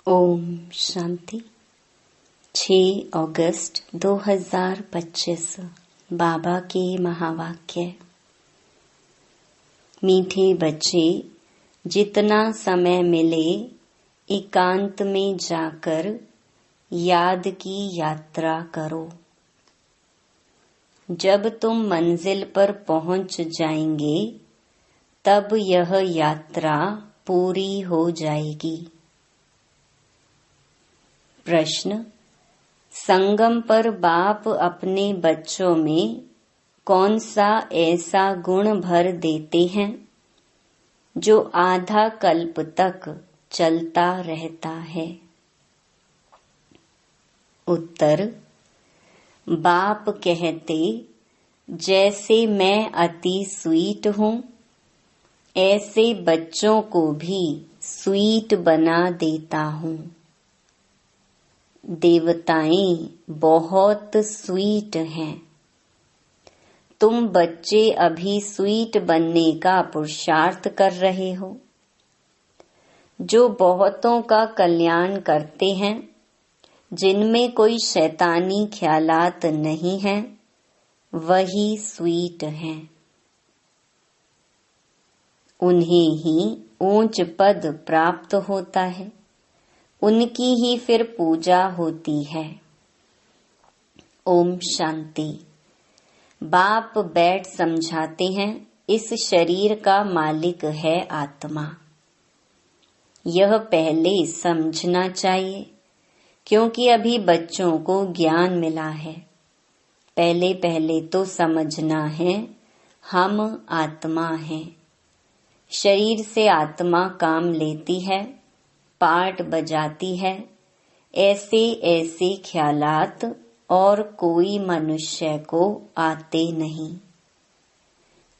ओम शांति। 6 अगस्त 2025 बाबा के महावाक्य। मीठे बच्चे, जितना समय मिले एकांत में जाकर याद की यात्रा करो। जब तुम मंजिल पर पहुंच जाएंगे तब यह यात्रा पूरी हो जाएगी। प्रश्न: संगम पर बाप अपने बच्चों में कौन सा ऐसा गुण भर देते हैं जो आधा कल्प तक चलता रहता है? उत्तर: बाप कहते, जैसे मैं अति स्वीट हूँ ऐसे बच्चों को भी स्वीट बना देता हूँ। देवताएं बहुत स्वीट हैं। तुम बच्चे अभी स्वीट बनने का पुरुषार्थ कर रहे हो। जो बहुतों का कल्याण करते हैं, जिनमें कोई शैतानी ख्यालात नहीं हैं, वही स्वीट हैं। उन्हें ही ऊंच पद प्राप्त होता है, उनकी ही फिर पूजा होती है। ओम शांति। बाप बैठ समझाते हैं, इस शरीर का मालिक है आत्मा। यह पहले समझना चाहिए, क्योंकि अभी बच्चों को ज्ञान मिला है। पहले पहले तो समझना है हम आत्मा हैं। शरीर से आत्मा काम लेती है, पार्ट बजाती है। ऐसे ऐसे ख्यालात और कोई मनुष्य को आते नहीं,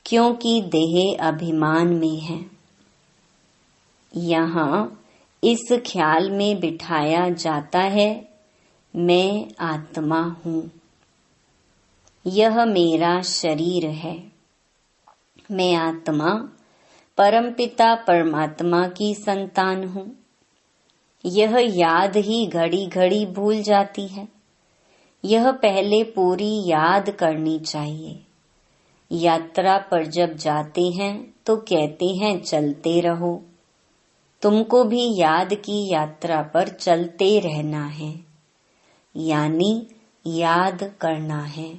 क्योंकि देह अभिमान में है। यहाँ इस ख्याल में बिठाया जाता है, मैं आत्मा हूँ, यह मेरा शरीर है। मैं आत्मा परमपिता परमात्मा की संतान हूँ। यह याद ही घड़ी घड़ी भूल जाती है। यह पहले पूरी याद करनी चाहिए। यात्रा पर जब जाते हैं तो कहते हैं चलते रहो। तुमको भी याद की यात्रा पर चलते रहना है, यानी याद करना है।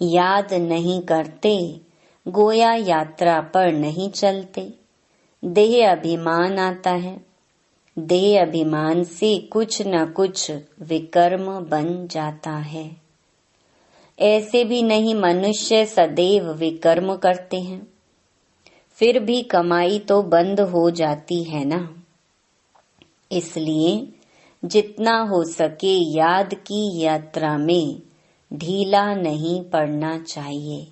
याद नहीं करते, गोया यात्रा पर नहीं चलते। देह अभिमान आता है। देह अभिमान से कुछ न कुछ विकर्म बन जाता है। ऐसे भी नहीं मनुष्य सदैव विकर्म करते हैं, फिर भी कमाई तो बंद हो जाती है ना। इसलिए जितना हो सके याद की यात्रा में ढीला नहीं पड़ना चाहिए।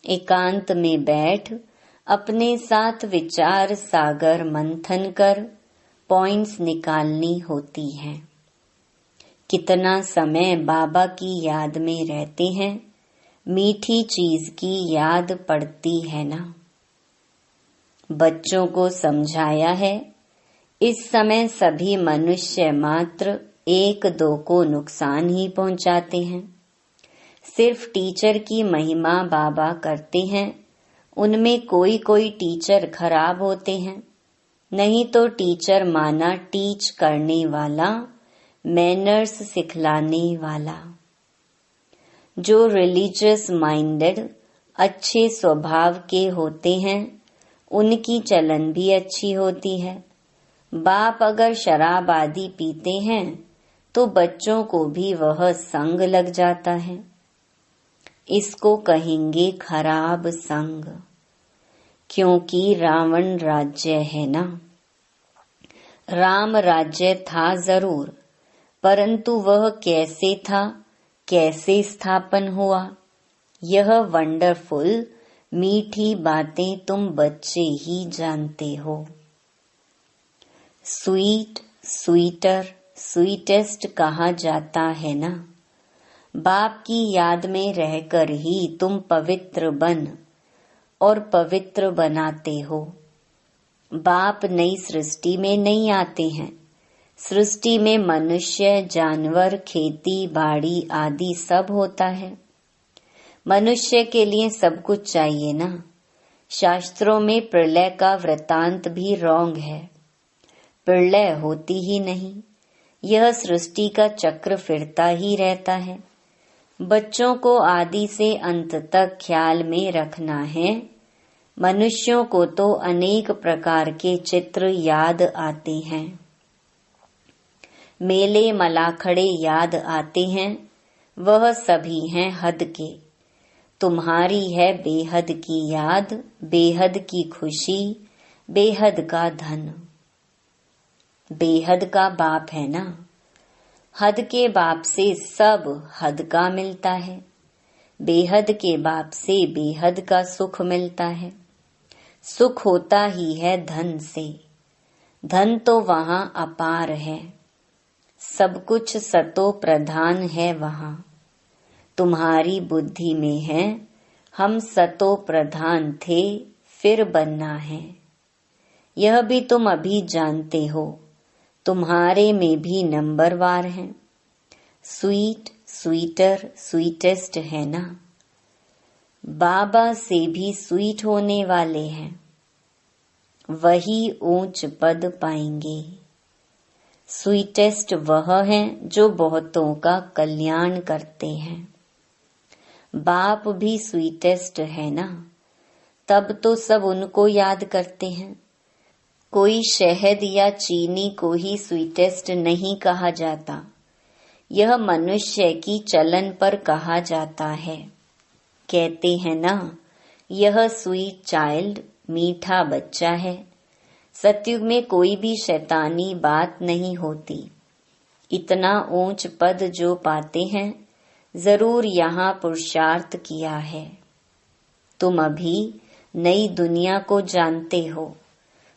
एकांत में बैठ अपने साथ विचार सागर मंथन कर पॉइंट्स निकालनी होती हैं। कितना समय बाबा की याद में रहते हैं, मीठी चीज की याद पड़ती है ना। बच्चों को समझाया है, इस समय सभी मनुष्य मात्र एक दो को नुकसान ही पहुंचाते हैं। सिर्फ टीचर की महिमा बाबा करते हैं। उनमें कोई कोई टीचर खराब होते हैं, नहीं तो टीचर माना टीच करने वाला, मैनर्स सिखलाने वाला। जो रिलीजियस माइंडेड अच्छे स्वभाव के होते हैं, उनकी चलन भी अच्छी होती है। बाप अगर शराब आदि पीते हैं तो बच्चों को भी वह संग लग जाता है। इसको कहेंगे खराब संग, क्योंकि रावण राज्य है ना। राम राज्य था जरूर, परंतु वह कैसे था, कैसे स्थापन हुआ, यह वंडरफुल मीठी बातें तुम बच्चे ही जानते हो। स्वीट, स्वीटर, स्वीटेस्ट कहा जाता है ना। बाप की याद में रहकर ही तुम पवित्र बन और पवित्र बनाते हो। बाप नई सृष्टि में नहीं आते हैं। सृष्टि में मनुष्य, जानवर, खेती बाड़ी आदि सब होता है। मनुष्य के लिए सब कुछ चाहिए ना। शास्त्रों में प्रलय का वृतांत भी रॉन्ग है। प्रलय होती ही नहीं। यह सृष्टि का चक्र फिरता ही रहता है। बच्चों को आदि से अंत तक ख्याल में रखना है। मनुष्यों को तो अनेक प्रकार के चित्र याद आते हैं। मेले मलाखड़े याद आते हैं। वह सभी हैं हद के। तुम्हारी है बेहद की याद, बेहद की खुशी, बेहद का धन। बेहद का बाप है ना। हद के बाप से सब हद का मिलता है। बेहद के बाप से बेहद का सुख मिलता है। सुख होता ही है धन से। धन तो वहां अपार है। सब कुछ सतो प्रधान है वहां। तुम्हारी बुद्धि में है हम सतो प्रधान थे, फिर बनना है। यह भी तुम अभी जानते हो। तुम्हारे में भी नंबरवार हैं। स्वीट, स्वीटर, स्वीटेस्ट है ना। बाबा से भी स्वीट होने वाले हैं। वही ऊंच पद पाएंगे। स्वीटेस्ट वह हैं जो बहुतों का कल्याण करते हैं। बाप भी स्वीटेस्ट है ना। तब तो सब उनको याद करते हैं। कोई शहद या चीनी को ही स्वीटेस्ट नहीं कहा जाता। यह मनुष्य की चलन पर कहा जाता है। कहते हैं ना, यह स्वीट चाइल्ड, मीठा बच्चा है। सतयुग में कोई भी शैतानी बात नहीं होती। इतना ऊंच पद जो पाते हैं, जरूर यहाँ पुरुषार्थ किया है। तुम अभी नई दुनिया को जानते हो।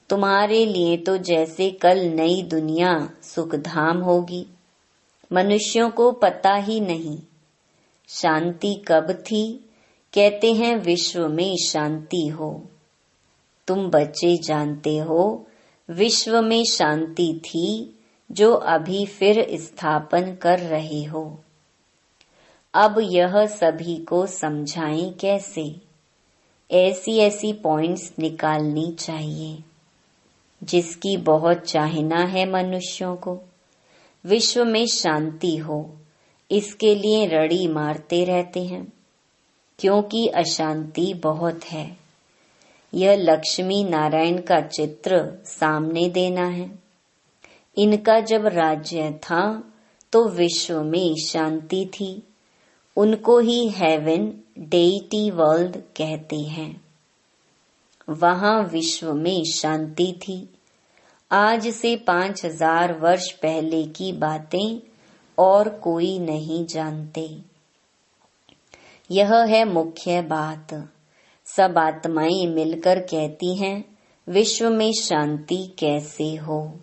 तुम्हारे लिए तो जैसे कल नई दुनिया सुखधाम होगी। मनुष्यों को पता ही नहीं शांति कब थी। कहते हैं विश्व में शांति हो। तुम बच्चे जानते हो विश्व में शांति थी, जो अभी फिर स्थापन कर रहे हो। अब यह सभी को समझाएं कैसे। ऐसी ऐसी पॉइंट्स निकालनी चाहिए। जिसकी बहुत चाहना है मनुष्यों को विश्व में शांति हो, इसके लिए रड़ी मारते रहते हैं, क्योंकि अशांति बहुत है। यह लक्ष्मी नारायण का चित्र सामने देना है। इनका जब राज्य था तो विश्व में शांति थी। उनको ही हेवन, डेइटी वर्ल्ड कहते हैं। वहां विश्व में शांति थी। आज से 5000 वर्ष पहले की बातें और कोई नहीं जानते। यह है मुख्य बात। सब आत्माएं मिलकर कहती हैं विश्व में शांति कैसे हो।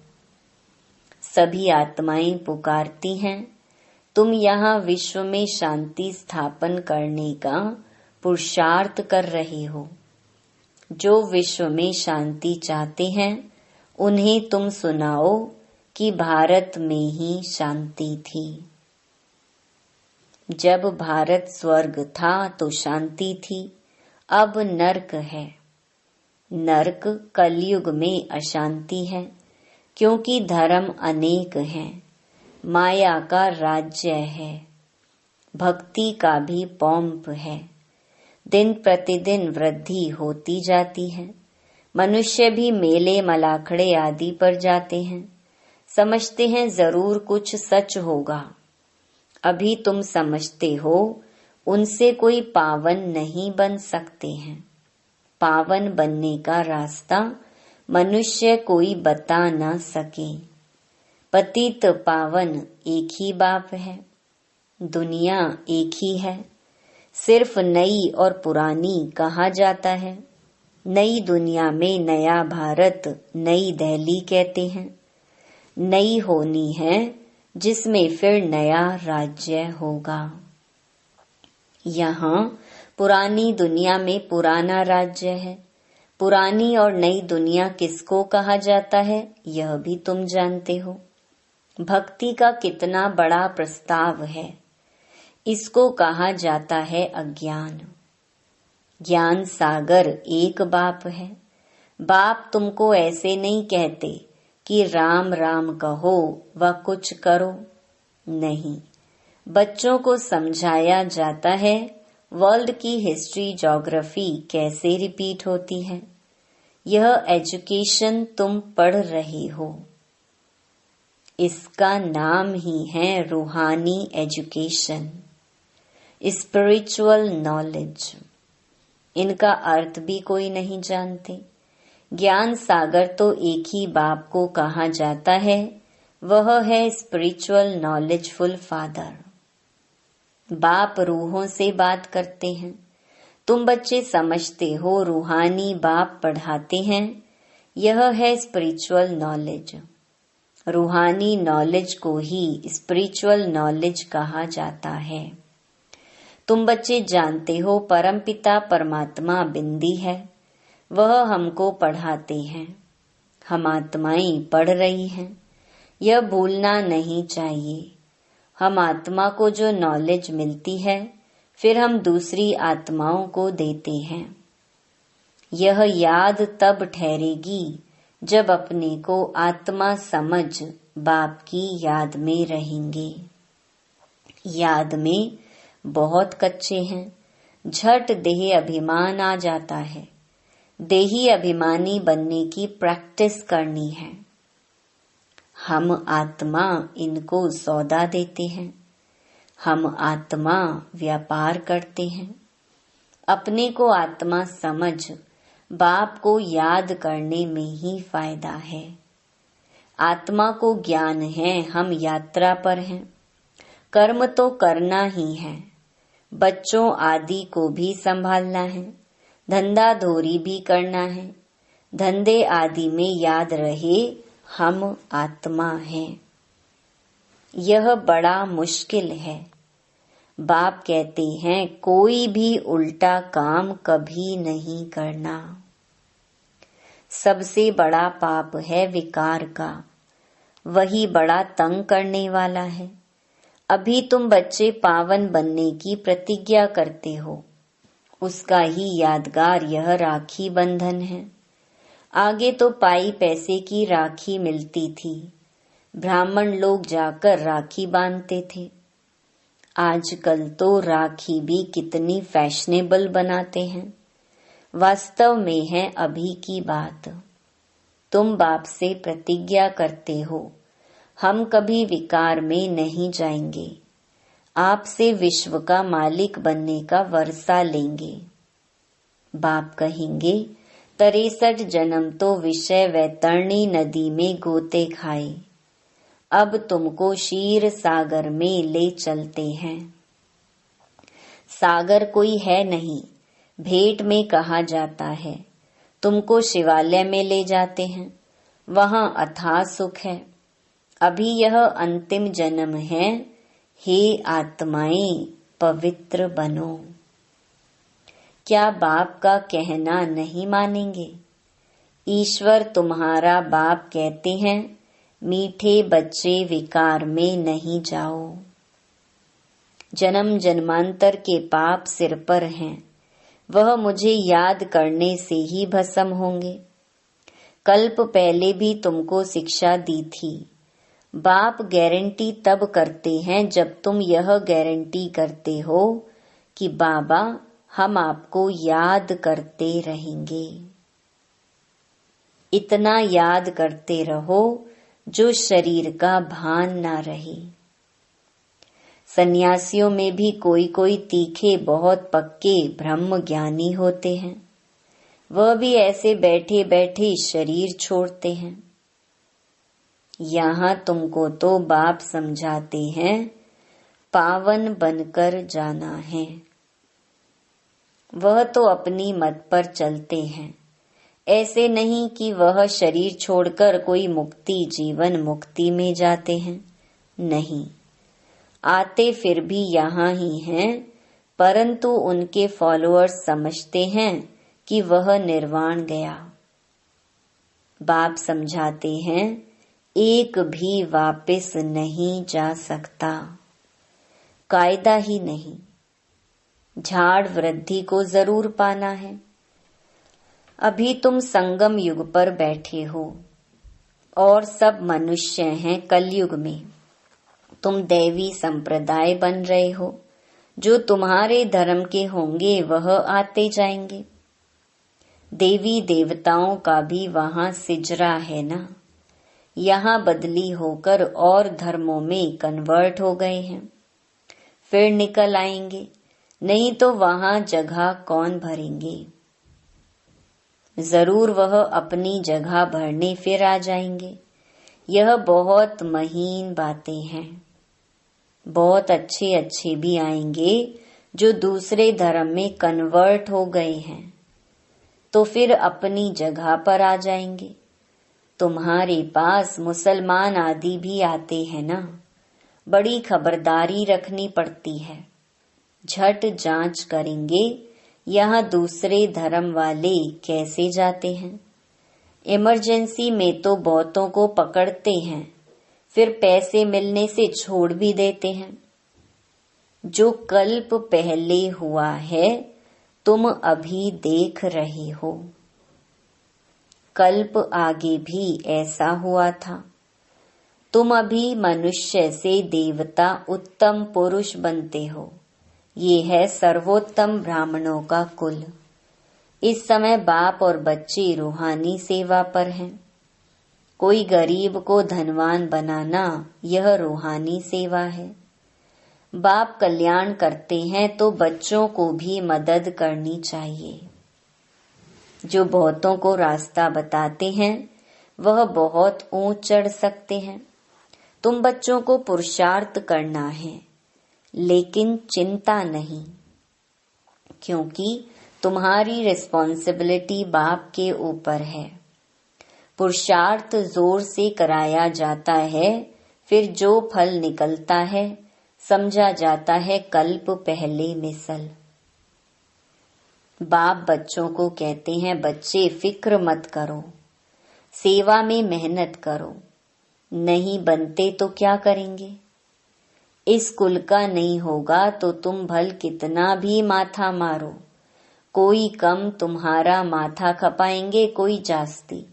सभी आत्माएं पुकारती हैं तुम यहाँ विश्व में शांति स्थापन करने का पुरुषार्थ कर रहे हो। जो विश्व में शांति चाहते हैं उन्हें तुम सुनाओ कि भारत में ही शांति थी। जब भारत स्वर्ग था तो शांति थी। अब नर्क है। नर्क कलयुग में अशांति है, क्योंकि धर्म अनेक हैं। माया का राज्य है। भक्ति का भी पॉम्प है। दिन प्रतिदिन वृद्धि होती जाती है। मनुष्य भी मेले मलाखड़े आदि पर जाते हैं। समझते हैं जरूर कुछ सच होगा। अभी तुम समझते हो उनसे कोई पावन नहीं बन सकते हैं। पावन बनने का रास्ता मनुष्य कोई बता न सके। पतित पावन एक ही बाप है। दुनिया एक ही है। सिर्फ नई और पुरानी कहा जाता है। नई दुनिया में नया भारत, नई दिल्ली कहते हैं। नई होनी है जिसमें फिर नया राज्य होगा। यहाँ पुरानी दुनिया में पुराना राज्य है। पुरानी और नई दुनिया किसको कहा जाता है यह भी तुम जानते हो। भक्ति का कितना बड़ा प्रस्ताव है। इसको कहा जाता है अज्ञान। ज्ञान सागर एक बाप है। बाप तुमको ऐसे नहीं कहते कि राम राम कहो व कुछ करो। नहीं, बच्चों को समझाया जाता है वर्ल्ड की हिस्ट्री ज्योग्राफी कैसे रिपीट होती है। यह एजुकेशन तुम पढ़ रहे हो। इसका नाम ही है रूहानी एजुकेशन, स्पिरिचुअल नॉलेज। इनका अर्थ भी कोई नहीं जानते। ज्ञान सागर तो एक ही बाप को कहा जाता है, वह है स्पिरिचुअल नॉलेजफुल फादर। बाप रूहों से बात करते हैं। तुम बच्चे समझते हो रूहानी बाप पढ़ाते हैं। यह है स्पिरिचुअल नॉलेज। रूहानी नॉलेज को ही स्पिरिचुअल नॉलेज कहा जाता है। तुम बच्चे जानते हो परमपिता परमात्मा बिंदी है, वह हमको पढ़ाते हैं। हम आत्माएं पढ़ रही हैं, यह भूलना नहीं चाहिए। हम आत्मा को जो नॉलेज मिलती है फिर हम दूसरी आत्माओं को देते हैं। यह याद तब ठहरेगी जब अपने को आत्मा समझ बाप की याद में रहेंगे। याद में बहुत कच्चे हैं, झट देह अभिमान आ जाता है। देही अभिमानी बनने की प्रैक्टिस करनी है। हम आत्मा इनको सौदा देते हैं। हम आत्मा व्यापार करते हैं। अपने को आत्मा समझ बाप को याद करने में ही फायदा है। आत्मा को ज्ञान है हम यात्रा पर हैं। कर्म तो करना ही है। बच्चों आदि को भी संभालना है। धंधा धोरी भी करना है। धंधे आदि में याद रहे हम आत्मा हैं। यह बड़ा मुश्किल है। बाप कहते हैं कोई भी उल्टा काम कभी नहीं करना। सबसे बड़ा पाप है विकार का, वही बड़ा तंग करने वाला है। अभी तुम बच्चे पावन बनने की प्रतिज्ञा करते हो, उसका ही यादगार यह राखी बंधन है। आगे तो पाई पैसे की राखी मिलती थी, ब्राह्मण लोग जाकर राखी बांधते थे। आजकल तो राखी भी कितनी फैशनेबल बनाते हैं। वास्तव में है अभी की बात। तुम बाप से प्रतिज्ञा करते हो हम कभी विकार में नहीं जाएंगे। आपसे विश्व का मालिक बनने का वर्षा लेंगे। बाप कहेंगे 63 जन्म तो विषय वैतरणी नदी में गोते खाए, अब तुमको क्षीर सागर में ले चलते हैं। सागर कोई है नहीं, भेंट में कहा जाता है। तुमको शिवालय में ले जाते हैं, वहां अथाह सुख है। अभी यह अंतिम जन्म है। हे आत्माएं पवित्र बनो। क्या बाप का कहना नहीं मानेंगे? ईश्वर तुम्हारा बाप कहते हैं मीठे बच्चे विकार में नहीं जाओ। जन्म जन्मांतर के पाप सिर पर हैं, वह मुझे याद करने से ही भस्म होंगे। कल्प पहले भी तुमको शिक्षा दी थी। बाप गारंटी तब करते हैं जब तुम यह गारंटी करते हो कि बाबा हम आपको याद करते रहेंगे। इतना याद करते रहो जो शरीर का भान ना रहे। सन्यासियों में भी कोई कोई तीखे बहुत पक्के ब्रह्म ज्ञानी होते हैं। वह भी ऐसे बैठे बैठे शरीर छोड़ते हैं। यहाँ तुमको तो बाप समझाते हैं पावन बनकर जाना है। वह तो अपनी मत पर चलते हैं। ऐसे नहीं कि वह शरीर छोड़कर कोई मुक्ति जीवन मुक्ति में जाते हैं। नहीं, आते फिर भी यहाँ ही हैं, परंतु उनके फॉलोअर्स समझते हैं कि वह निर्वाण गया। बाप समझाते हैं, एक भी वापस नहीं जा सकता, कायदा ही नहीं। झाड़ वृद्धि को जरूर पाना है। अभी तुम संगम युग पर बैठे हो और सब मनुष्य हैं कलयुग में। तुम दैवी संप्रदाय बन रहे हो। जो तुम्हारे धर्म के होंगे वह आते जाएंगे। देवी देवताओं का भी वहां सिजरा है ना। यहाँ बदली होकर और धर्मों में कन्वर्ट हो गए हैं, फिर निकल आएंगे। नहीं तो वहां जगह कौन भरेंगे। जरूर वह अपनी जगह भरने फिर आ जाएंगे। यह बहुत महीन बातें हैं। बहुत अच्छे अच्छे भी आएंगे जो दूसरे धर्म में कन्वर्ट हो गए हैं, तो फिर अपनी जगह पर आ जाएंगे। तुम्हारे पास मुसलमान आदि भी आते हैं ना। बड़ी खबरदारी रखनी पड़ती है। झट जांच करेंगे यहाँ दूसरे धर्म वाले कैसे जाते हैं। इमरजेंसी में तो बहुतों को पकड़ते हैं, फिर पैसे मिलने से छोड़ भी देते हैं। जो कल्प पहले हुआ है तुम अभी देख रहे हो। कल्प आगे भी ऐसा हुआ था। तुम अभी मनुष्य से देवता उत्तम पुरुष बनते हो। ये है सर्वोत्तम ब्राह्मणों का कुल। इस समय बाप और बच्चे रूहानी सेवा पर हैं। कोई गरीब को धनवान बनाना यह रूहानी सेवा है। बाप कल्याण करते हैं तो बच्चों को भी मदद करनी चाहिए। जो बहुतों को रास्ता बताते हैं वह बहुत ऊंच चढ़ सकते हैं। तुम बच्चों को पुरुषार्थ करना है, लेकिन चिंता नहीं, क्योंकि तुम्हारी रिस्पॉन्सिबिलिटी बाप के ऊपर है। पुरुषार्थ जोर से कराया जाता है, फिर जो फल निकलता है समझा जाता है कल्प पहले मिसल। बाप बच्चों को कहते हैं, बच्चे फिक्र मत करो, सेवा में मेहनत करो। नहीं बनते तो क्या करेंगे। इस कुल का नहीं होगा तो तुम भल कितना भी माथा मारो, कोई कम तुम्हारा माथा खपाएंगे, कोई जास्ती।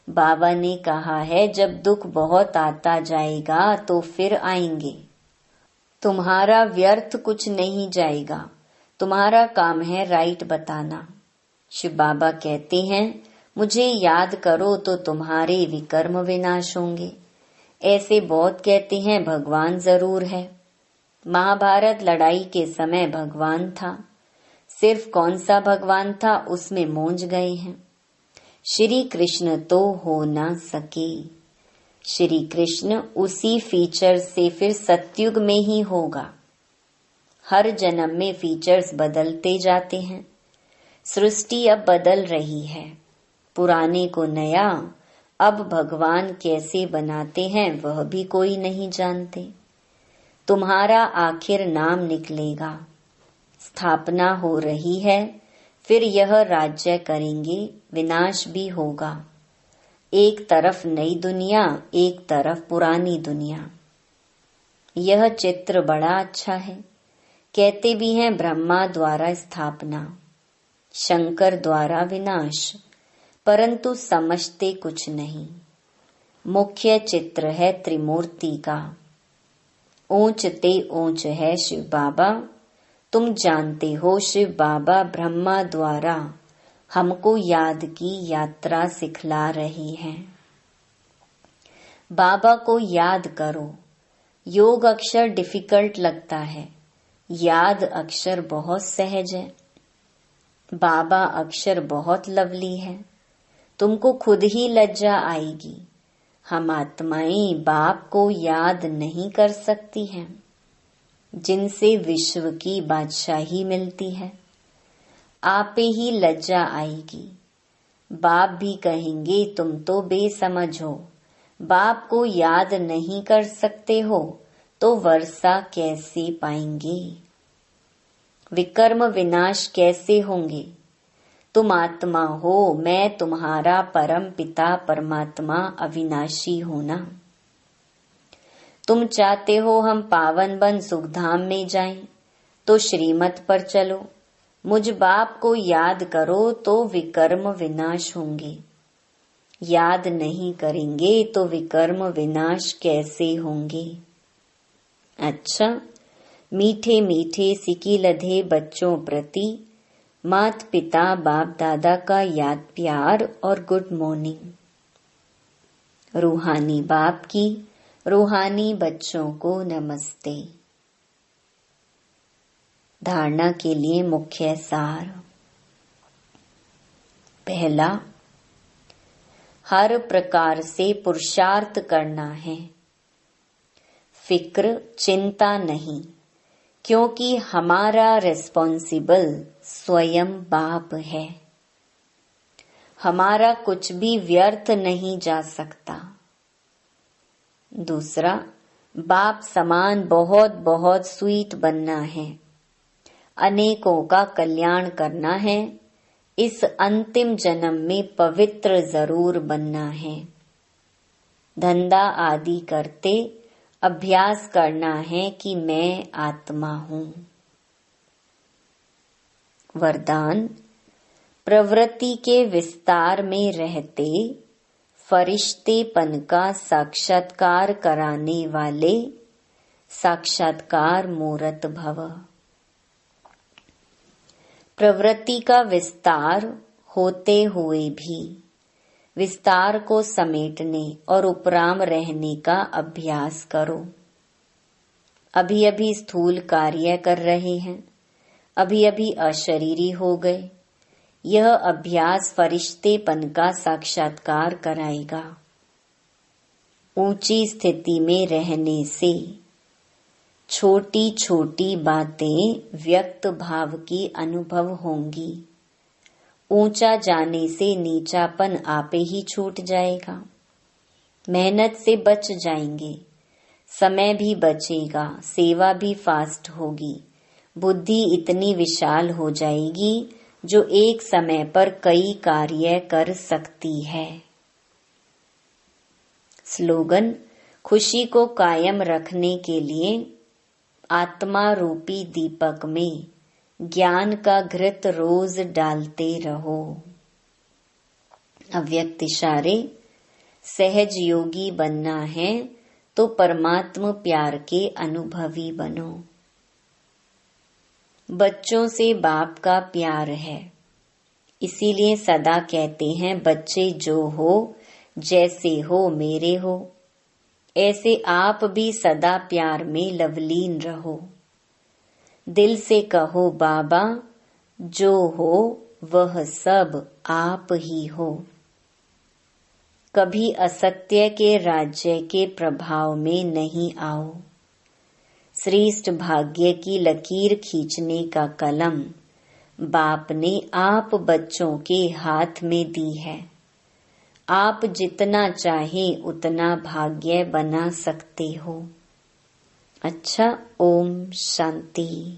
बाबा ने कहा है जब दुख बहुत आता जाएगा तो फिर आएंगे। तुम्हारा व्यर्थ कुछ नहीं जाएगा। तुम्हारा काम है राइट बताना। शिव बाबा कहते हैं, मुझे याद करो तो तुम्हारे विकर्म विनाश होंगे। ऐसे बहुत कहते हैं भगवान जरूर है। महाभारत लड़ाई के समय भगवान था। सिर्फ कौन सा भगवान था उसमें मूंझ गए हैं। श्री कृष्ण तो हो ना सके। श्री कृष्ण उसी फीचर से फिर सतयुग में ही होगा। हर जन्म में फीचर्स बदलते जाते हैं। सृष्टि अब बदल रही है, पुराने को नया। अब भगवान कैसे बनाते हैं वह भी कोई नहीं जानते। तुम्हारा आखिर नाम निकलेगा। स्थापना हो रही है, फिर यह राज्य करेंगे, विनाश भी होगा। एक तरफ नई दुनिया, एक तरफ पुरानी दुनिया। यह चित्र बड़ा अच्छा है। कहते भी हैं ब्रह्मा द्वारा स्थापना, शंकर द्वारा विनाश, परंतु समझते कुछ नहीं। मुख्य चित्र है त्रिमूर्ति का। ऊंच ते ऊंच है शिव बाबा। तुम जानते हो शिव बाबा ब्रह्मा द्वारा हमको याद की यात्रा सिखला रही हैं। बाबा को याद करो। योग अक्षर डिफिकल्ट लगता है, याद अक्षर बहुत सहज है। बाबा अक्षर बहुत लवली है। तुमको खुद ही लज्जा आएगी। हम आत्माएं बाप को याद नहीं कर सकती हैं, जिनसे विश्व की बादशाही मिलती है। आपे ही लज्जा आएगी। बाप भी कहेंगे तुम तो बेसमझ हो, बाप को याद नहीं कर सकते हो तो वर्षा कैसे पाएंगे। विकर्म विनाश कैसे होंगे। तुम आत्मा हो, मैं तुम्हारा परम पिता परमात्मा अविनाशी हूं ना। तुम चाहते हो हम पावन बन सुखधाम में जाएं, तो श्रीमत पर चलो। मुझ बाप को याद करो तो विकर्म विनाश होंगे। याद नहीं करेंगे तो विकर्म विनाश कैसे होंगे। अच्छा, मीठे मीठे सिकी लधे बच्चों प्रति मात पिता बाप दादा का याद प्यार और गुड मॉर्निंग। रूहानी बाप की रूहानी बच्चों को नमस्ते। धारणा के लिए मुख्य सार। पहला, हर प्रकार से पुरुषार्थ करना है। फिक्र चिंता नहीं, क्योंकि हमारा रिस्पॉन्सिबल स्वयं बाप है। हमारा कुछ भी व्यर्थ नहीं जा सकता। दूसरा, बाप समान बहुत बहुत स्वीट बनना है। अनेकों का कल्याण करना है। इस अंतिम जन्म में पवित्र जरूर बनना है। धंधा आदि करते अभ्यास करना है कि मैं आत्मा हूँ। वरदान, प्रवृत्ति के विस्तार में रहते फरिश्तेपन का साक्षात्कार कराने वाले साक्षात्कार मूर्त भव। प्रवृत्ति का विस्तार होते हुए भी विस्तार को समेटने और उपराम रहने का अभ्यास करो। अभी अभी स्थूल कार्य कर रहे हैं, अभी अभी अशरीरी हो गए। यह अभ्यास फरिश्तेपन का साक्षात्कार कराएगा। ऊंची स्थिति में रहने से छोटी छोटी बातें व्यक्त भाव की अनुभव होंगी। ऊंचा जाने से नीचापन आपे ही छूट जाएगा। मेहनत से बच जाएंगे, समय भी बचेगा, सेवा भी फास्ट होगी। बुद्धि इतनी विशाल हो जाएगी जो एक समय पर कई कार्य कर सकती है। स्लोगन, खुशी को कायम रखने के लिए आत्मा रूपी दीपक में ज्ञान का घृत रोज डालते रहो। अव्यक्त इशारे, सहज योगी बनना है तो परमात्मा प्यार के अनुभवी बनो। बच्चों से बाप का प्यार है, इसीलिए सदा कहते हैं बच्चे जो हो जैसे हो मेरे हो, ऐसे आप भी सदा प्यार में लवलीन रहो। दिल से कहो बाबा, जो हो वह सब आप ही हो। कभी असत्य के राज्य के प्रभाव में नहीं आओ। श्रेष्ठ भाग्य की लकीर खींचने का कलम बाप ने आप बच्चों के हाथ में दी है। आप जितना चाहें उतना भाग्य बना सकते हो। अच्छा, ओम शांति।